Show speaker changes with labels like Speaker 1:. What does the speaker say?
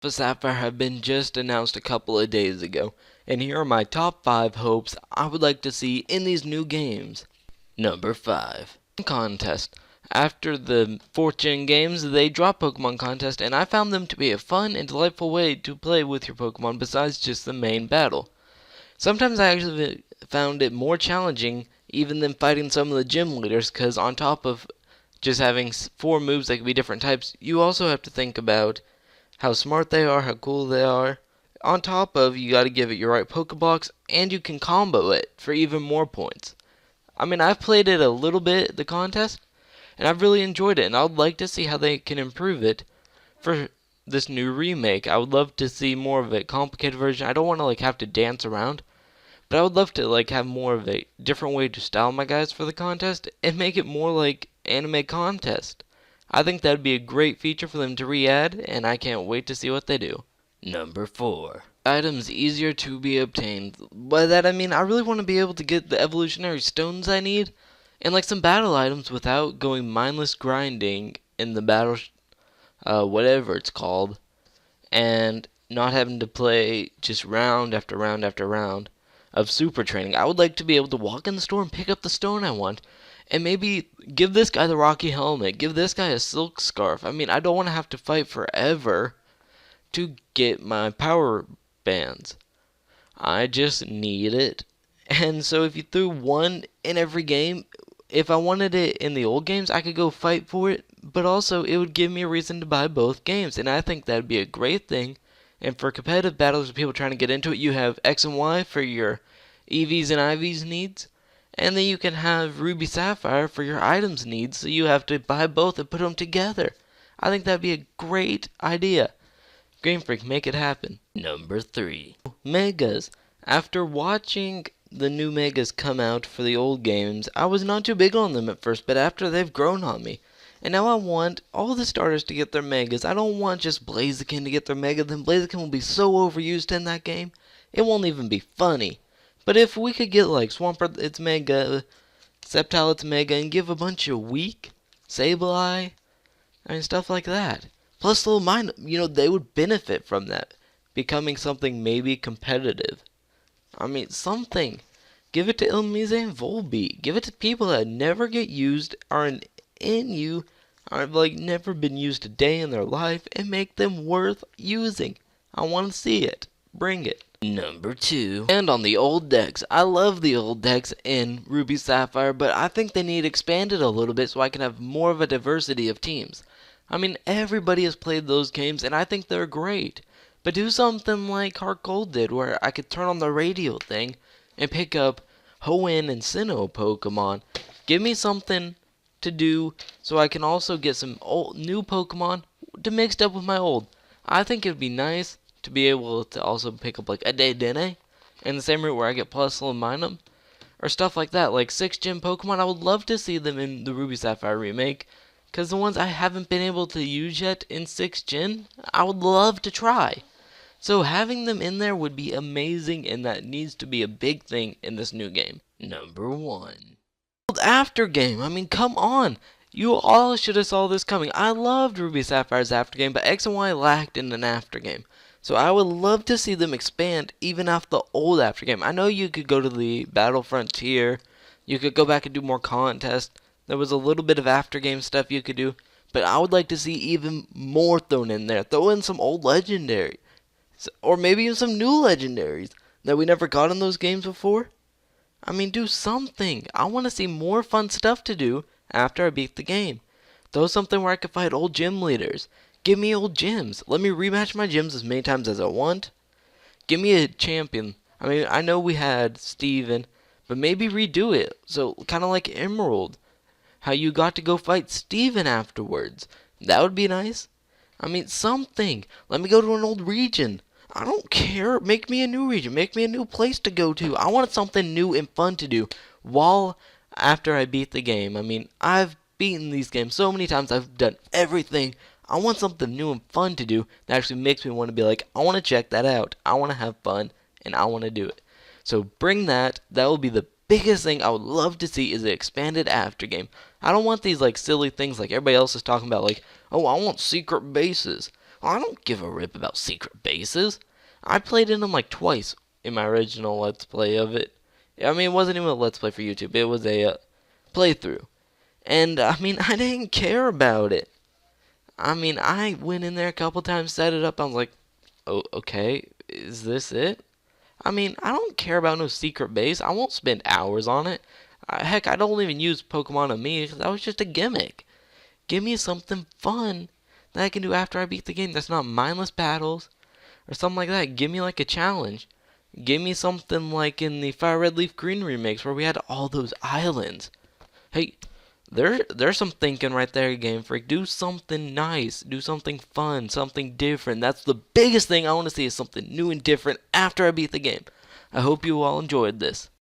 Speaker 1: The Sapphire have been just announced a couple of days ago, and here are my top 5 hopes I would like to see in these new games. Number 5. Contest. After the 4th Gen games, they dropped Pokemon Contest, and I found them to be a fun and delightful way to play with your Pokemon besides just the main battle. Sometimes I actually found it more challenging even than fighting some of the gym leaders, because on top of just having 4 moves that can be different types, you also have to think about how smart they are, how cool they are. On top of, you gotta give it your right Pokeblocks, and you can combo it for even more points. I mean, I've played it a little bit, the contest, and I've really enjoyed it, and I would like to see how they can improve it for this new remake. I would love to see more of a complicated version. I don't want to have to dance around, but I would love to have more of a different way to style my guys for the contest and make it more like anime contest. I think that'd be a great feature for them to re-add, and I can't wait to see what they do. Number 4. Items easier to be obtained. By that I mean I really want to be able to get the evolutionary stones I need, and some battle items without going mindless grinding in the battle, whatever it's called, and not having to play just round after round after round of super training. I would like to be able to walk in the store and pick up the stone I want, and maybe give this guy the rocky helmet, give this guy a silk scarf. I mean, I don't want to have to fight forever to get my power bands. I just need it. And so if you threw one in every game, if I wanted it in the old games, I could go fight for it, but also it would give me a reason to buy both games, and I think that'd be a great thing. And for competitive battles with people trying to get into it, you have X and Y for your EVs and IVs needs, and then you can have Ruby Sapphire for your items needs, so you have to buy both and put them together. I think that'd be a great idea. Game Freak, make it happen. Number 3. Megas. After watching the new Megas come out for the old games, I was not too big on them at first, but after they've grown on me. And now I want all the starters to get their Megas. I don't want just Blaziken to get their Mega, then Blaziken will be so overused in that game, it won't even be funny. But if we could get Swampert its Mega, Sceptile its Mega, and give a bunch of weak, Sableye, and stuff like that. Plus little mine, they would benefit from that. Becoming something maybe competitive. I mean, something. Give it to Illumise and Volbeat. Give it to people that never get used, aren't in you, are never been used a day in their life, and make them worth using. I want to see it. Bring it. Number 2. And on the old decks. I love the old decks in Ruby Sapphire, but I think they need expanded a little bit so I can have more of a diversity of teams. I mean, everybody has played those games, and I think they're great. But do something like Heart Gold did, where I could turn on the radio thing and pick up Hoenn and Sinnoh Pokemon. Give me something to do so I can also get some new Pokemon to mixed up with my old. I think it would be nice to be able to also pick up a Dedenne in the same route where I get plus little Minum, or stuff like that, like 6th Gen Pokemon. I would love to see them in the Ruby Sapphire remake, because the ones I haven't been able to use yet in 6th Gen, I would love to try. So having them in there would be amazing, and that needs to be a big thing in this new game. Number 1. After game. I mean, come on. You all should have saw this coming. I loved Ruby Sapphire's after game, but X and Y lacked in an after game. So I would love to see them expand even off the old after game. I know you could go to the Battle Frontier. You could go back and do more contests. There was a little bit of after game stuff you could do. But I would like to see even more thrown in there. Throw in some old legendary. Or maybe even some new legendaries that we never got in those games before. I mean, do something. I want to see more fun stuff to do after I beat the game. Throw something where I could fight old gym leaders. Give me old gyms. Let me rematch my gyms as many times as I want. Give me a champion. I mean, I know we had Steven, but maybe redo it. So, kind of like Emerald. How you got to go fight Steven afterwards. That would be nice. I mean, something. Let me go to an old region. I don't care. Make me a new region. Make me a new place to go to. I want something new and fun to do after I beat the game. I mean, I've beaten these games so many times. I've done everything. I want something new and fun to do that actually makes me want to be like, I want to check that out. I want to have fun, and I want to do it. So bring that. That will be the biggest thing I would love to see is an expanded after game. I don't want these silly things like everybody else is talking about, oh, I want secret bases. I don't give a rip about secret bases. I played in them like twice in my original Let's Play of it. I mean, it wasn't even a Let's Play for YouTube. It was a playthrough. And, I mean, I didn't care about it. I mean, I went in there a couple times, set it up. I was like, oh, okay, is this it? I mean, I don't care about no secret base. I won't spend hours on it. Heck, I don't even use Pokemon on me because that was just a gimmick. Give me something fun that I can do after I beat the game that's not mindless battles or something like that. Give me like a challenge. Give me something like in the Fire Red Leaf Green remakes where we had all those islands. Hey, there's some thinking right there, Game Freak. Do something nice. Do something fun. Something different. That's the biggest thing I want to see is something new and different after I beat the game. I hope you all enjoyed this.